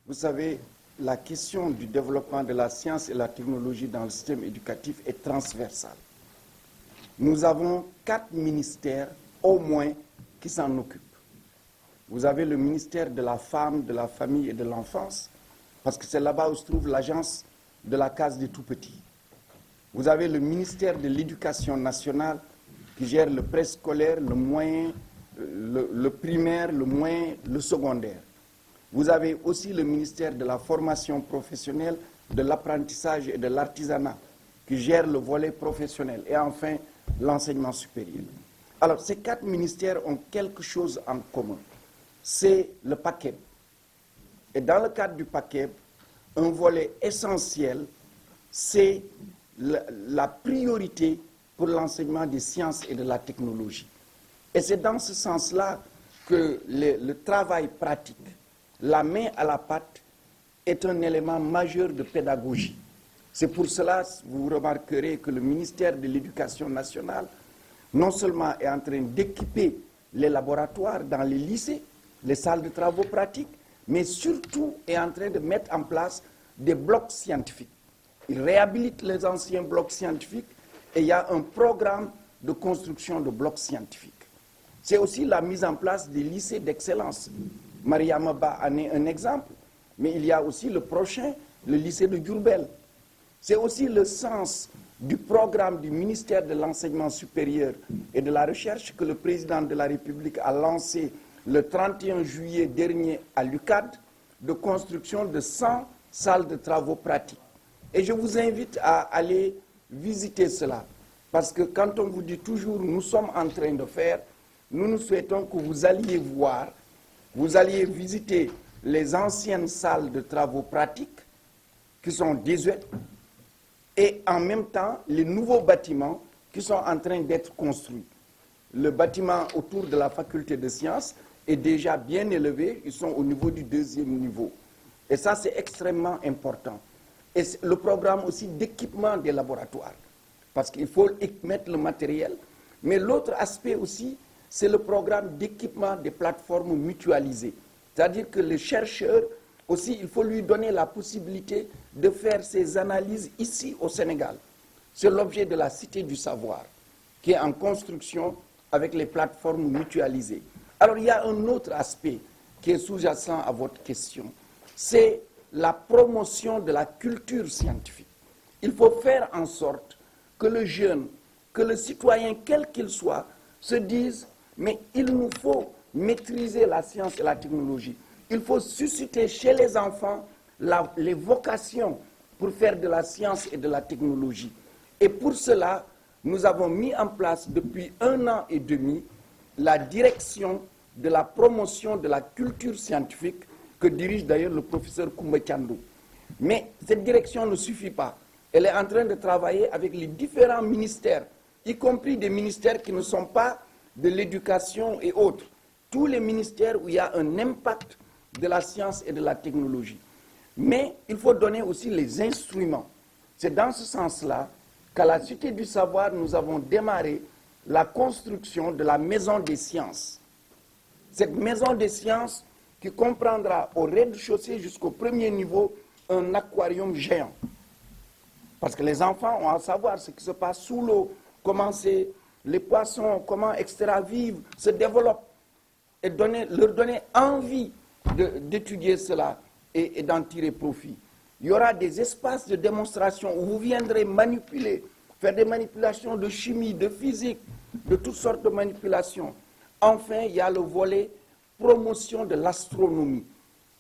Vous savez, la question du développement de la science et la technologie dans le système éducatif est transversale. Nous avons 4 ministères au moins qui s'en occupent. Vous avez le ministère de la Femme, de la Famille et de l'Enfance, parce que c'est là-bas où se trouve l'agence de la case des tout-petits. Vous avez le ministère de l'Éducation nationale qui gère le préscolaire, le moyen, le primaire, le moyen, le secondaire. Vous avez aussi le ministère de la formation professionnelle, de l'apprentissage et de l'artisanat qui gère le volet professionnel. Et enfin, l'enseignement supérieur. Alors, ces 4 ministères ont quelque chose en commun. C'est le PACEB. Et dans le cadre du PACEB, un volet essentiel, c'est la priorité pour l'enseignement des sciences et de la technologie. Et c'est dans ce sens-là que le travail pratique, la main à la pâte, est un élément majeur de pédagogie. C'est pour cela, vous remarquerez que le ministère de l'Éducation nationale, non seulement est en train d'équiper les laboratoires dans les lycées, les salles de travaux pratiques, mais surtout est en train de mettre en place des blocs scientifiques. Il réhabilite les anciens blocs scientifiques et il y a un programme de construction de blocs scientifiques. C'est aussi la mise en place des lycées d'excellence. Mariama Ba en est un exemple, mais il y a aussi le prochain, le lycée de Diourbel. C'est aussi le sens du programme du ministère de l'Enseignement supérieur et de la Recherche que le président de la République a lancé le 31 juillet dernier à l'UCAD, de construction de 100 salles de travaux pratiques. Et je vous invite à aller visiter cela, parce que quand on vous dit toujours « nous sommes en train de faire », nous souhaitons que vous alliez voir, vous alliez visiter les anciennes salles de travaux pratiques qui sont désuètes et en même temps les nouveaux bâtiments qui sont en train d'être construits. Le bâtiment autour de la faculté de sciences est déjà bien élevé, ils sont au niveau du 2e niveau. Et ça, c'est extrêmement important. Et le programme aussi d'équipement des laboratoires, parce qu'il faut mettre le matériel. Mais l'autre aspect aussi, c'est le programme d'équipement des plateformes mutualisées. C'est-à-dire que le chercheur, aussi, il faut lui donner la possibilité de faire ses analyses ici au Sénégal. C'est l'objet de la Cité du Savoir, qui est en construction avec les plateformes mutualisées. Alors, il y a un autre aspect qui est sous-jacent à votre question. C'est la promotion de la culture scientifique. Il faut faire en sorte que le jeune, que le citoyen, quel qu'il soit, se dise « mais il nous faut maîtriser la science et la technologie ». Il faut susciter chez les enfants les vocations pour faire de la science et de la technologie. Et pour cela, nous avons mis en place depuis 1 an et demi la direction de la promotion de la culture scientifique que dirige d'ailleurs le professeur Koumba Thiandou. Mais cette direction ne suffit pas. Elle est en train de travailler avec les différents ministères, y compris des ministères qui ne sont pas de l'éducation et autres. Tous les ministères où il y a un impact de la science et de la technologie. Mais il faut donner aussi les instruments. C'est dans ce sens-là qu'à la Cité du Savoir, nous avons démarré la construction de la Maison des Sciences. Cette Maison des Sciences qui comprendra au rez-de-chaussée jusqu'au 1er niveau un aquarium géant. Parce que les enfants ont à savoir ce qui se passe sous l'eau, comment les poissons, comment, etc., vivent, se développent, et leur donner envie d'étudier cela et d'en tirer profit. Il y aura des espaces de démonstration où vous viendrez manipuler, faire des manipulations de chimie, de physique, de toutes sortes de manipulations. Enfin, il y a le volet promotion de l'astronomie,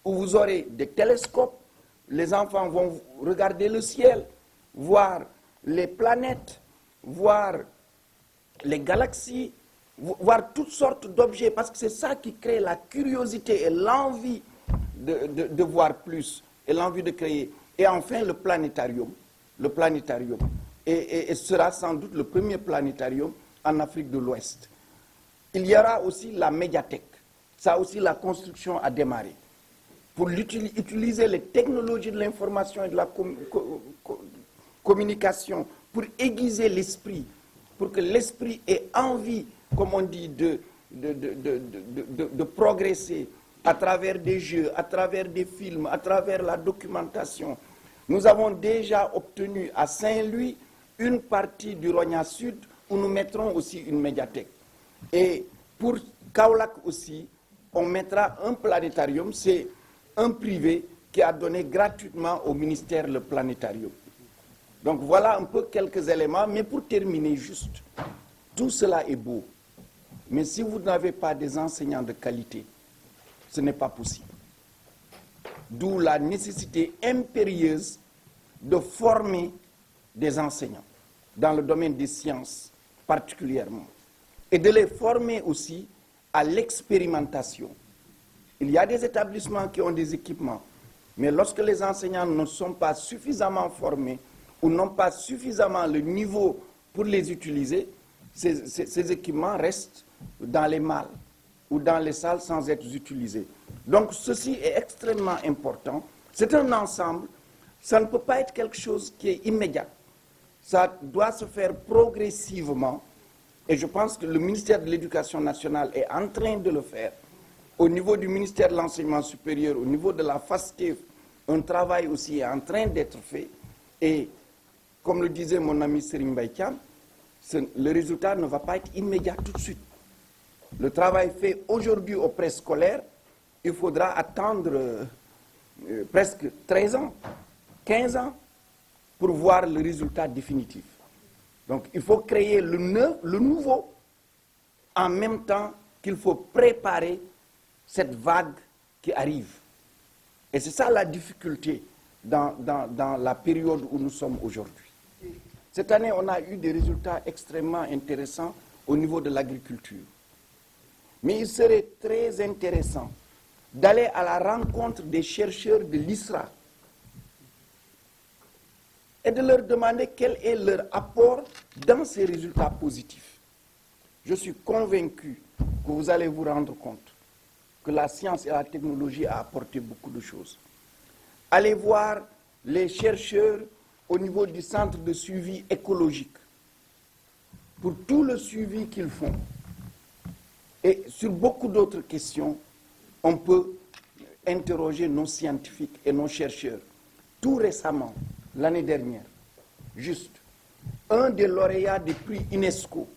où vous aurez des télescopes, les enfants vont regarder le ciel, voir les planètes, voir les galaxies, voir toutes sortes d'objets, parce que c'est ça qui crée la curiosité et l'envie de voir plus, et l'envie de créer. Et enfin, le planétarium. Et sera sans doute le premier planétarium en Afrique de l'Ouest. Il y aura aussi la médiathèque. Ça aussi, la construction a démarré. Pour utiliser les technologies de l'information et de la communication, pour aiguiser l'esprit, pour que l'esprit ait envie, comme on dit, de progresser, à travers des jeux, à travers des films, à travers la documentation. Nous avons déjà obtenu à Saint-Louis une partie du Rogna Sud où nous mettrons aussi une médiathèque. Et pour Kaolack aussi, on mettra un planétarium. C'est un privé qui a donné gratuitement au ministère le planétarium. Donc voilà un peu quelques éléments. Mais pour terminer juste, tout cela est beau. Mais si vous n'avez pas des enseignants de qualité, ce n'est pas possible. D'où la nécessité impérieuse de former des enseignants dans le domaine des sciences particulièrement et de les former aussi à l'expérimentation. Il y a des établissements qui ont des équipements, mais lorsque les enseignants ne sont pas suffisamment formés ou n'ont pas suffisamment le niveau pour les utiliser, ces équipements restent dans les malles ou dans les salles sans être utilisés. Donc ceci est extrêmement important. C'est un ensemble. Ça ne peut pas être quelque chose qui est immédiat. Ça doit se faire progressivement. Et je pense que le ministère de l'Éducation nationale est en train de le faire. Au niveau du ministère de l'Enseignement supérieur, au niveau de la FASTEF, un travail aussi est en train d'être fait. Et comme le disait mon ami Serigne Baïkiam, le résultat ne va pas être immédiat tout de suite. Le travail fait aujourd'hui au préscolaire, il faudra attendre presque 13 ans, 15 ans pour voir le résultat définitif. Donc il faut créer le nouveau en même temps qu'il faut préparer cette vague qui arrive. Et c'est ça la difficulté dans la période où nous sommes aujourd'hui. Cette année, on a eu des résultats extrêmement intéressants au niveau de l'agriculture. Mais il serait très intéressant d'aller à la rencontre des chercheurs de l'ISRA et de leur demander quel est leur apport dans ces résultats positifs. Je suis convaincu que vous allez vous rendre compte que la science et la technologie a apporté beaucoup de choses. Allez voir les chercheurs au niveau du centre de suivi écologique pour tout le suivi qu'ils font. Et sur beaucoup d'autres questions, on peut interroger nos scientifiques et nos chercheurs. Tout récemment, l'année dernière, juste, un des lauréats des prix UNESCO,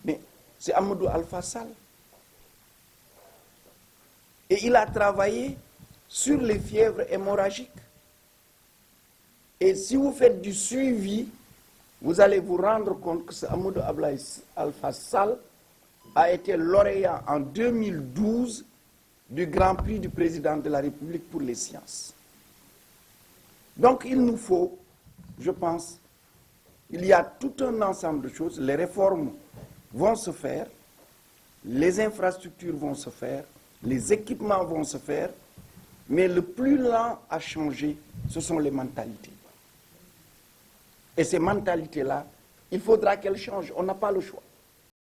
mais c'est Amadou Alpha Sall. Et il a travaillé sur les fièvres hémorragiques. Et si vous faites du suivi, vous allez vous rendre compte que ce Amadou Alpha Sall a été lauréat en 2012 du Grand Prix du Président de la République pour les sciences. Donc il nous faut, je pense, il y a tout un ensemble de choses. Les réformes vont se faire, les infrastructures vont se faire, les équipements vont se faire, mais le plus lent à changer, ce sont les mentalités. Et ces mentalités-là, il faudra qu'elles changent. On n'a pas le choix.